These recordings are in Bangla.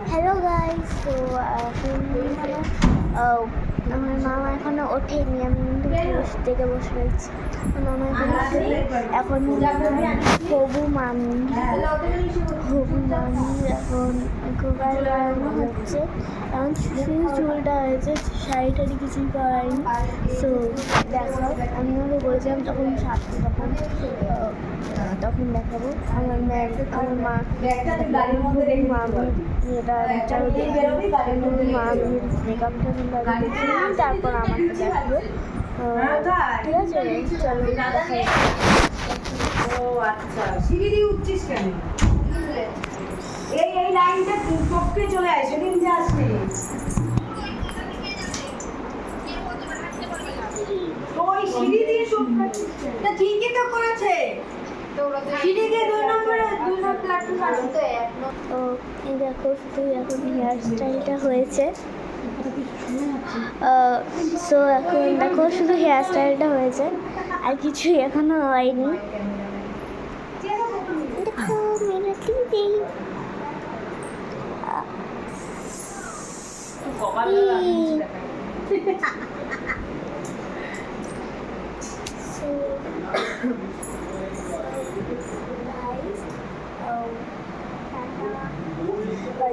হ্যালো গাইস, তো এখন আমার মামা এখনো ওঠেনি। আমি কিন্তু থেকে বসে রয়েছি। আমার মামা এখন ওঠেনি। এখন হবু মামি এখন গোবার বাড়ানো হচ্ছে। এখন শুধু চুলটা হয়েছে, শাড়ি টাড়ি কিছুই করায়নি। সো দেখো, আমি ওকে বলেছিলাম তখন সাথে তখন দেখাবো। আমার মা মামি এটা মামির মেকআপটা দেখে নিই, তারপর আমাকে দেখবো। ঠিক আছে, চলো দেখাই। ও আচ্ছা, সিঁড়ি দিয়ে উঠছিস কেন? এই লাইনটা টপকে চলে আয়, সেদিন যে আসলি ওই সিঁড়ি দিয়ে তা ঠিকই তো করেছে। সিঁড়ি দিয়ে 2 নম্বর প্ল্যাটফর্ম আসতে। তো এই দেখো, শুধু এখন হেয়ার স্টাইলটা হয়েছে। সো এখন দেখো, শুধু হেয়ার স্টাইলটা হয়েছে, আর কিছুই এখনো হয়নি। দেখো মেরাটি দেই।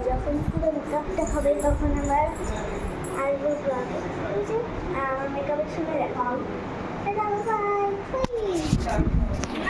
যখন পুরো মেকআপটা হবে তখন আমার আসবো ব্লগে। ঠিক আছে, আমার মেকআপের সময় দেখা হবে। বাই।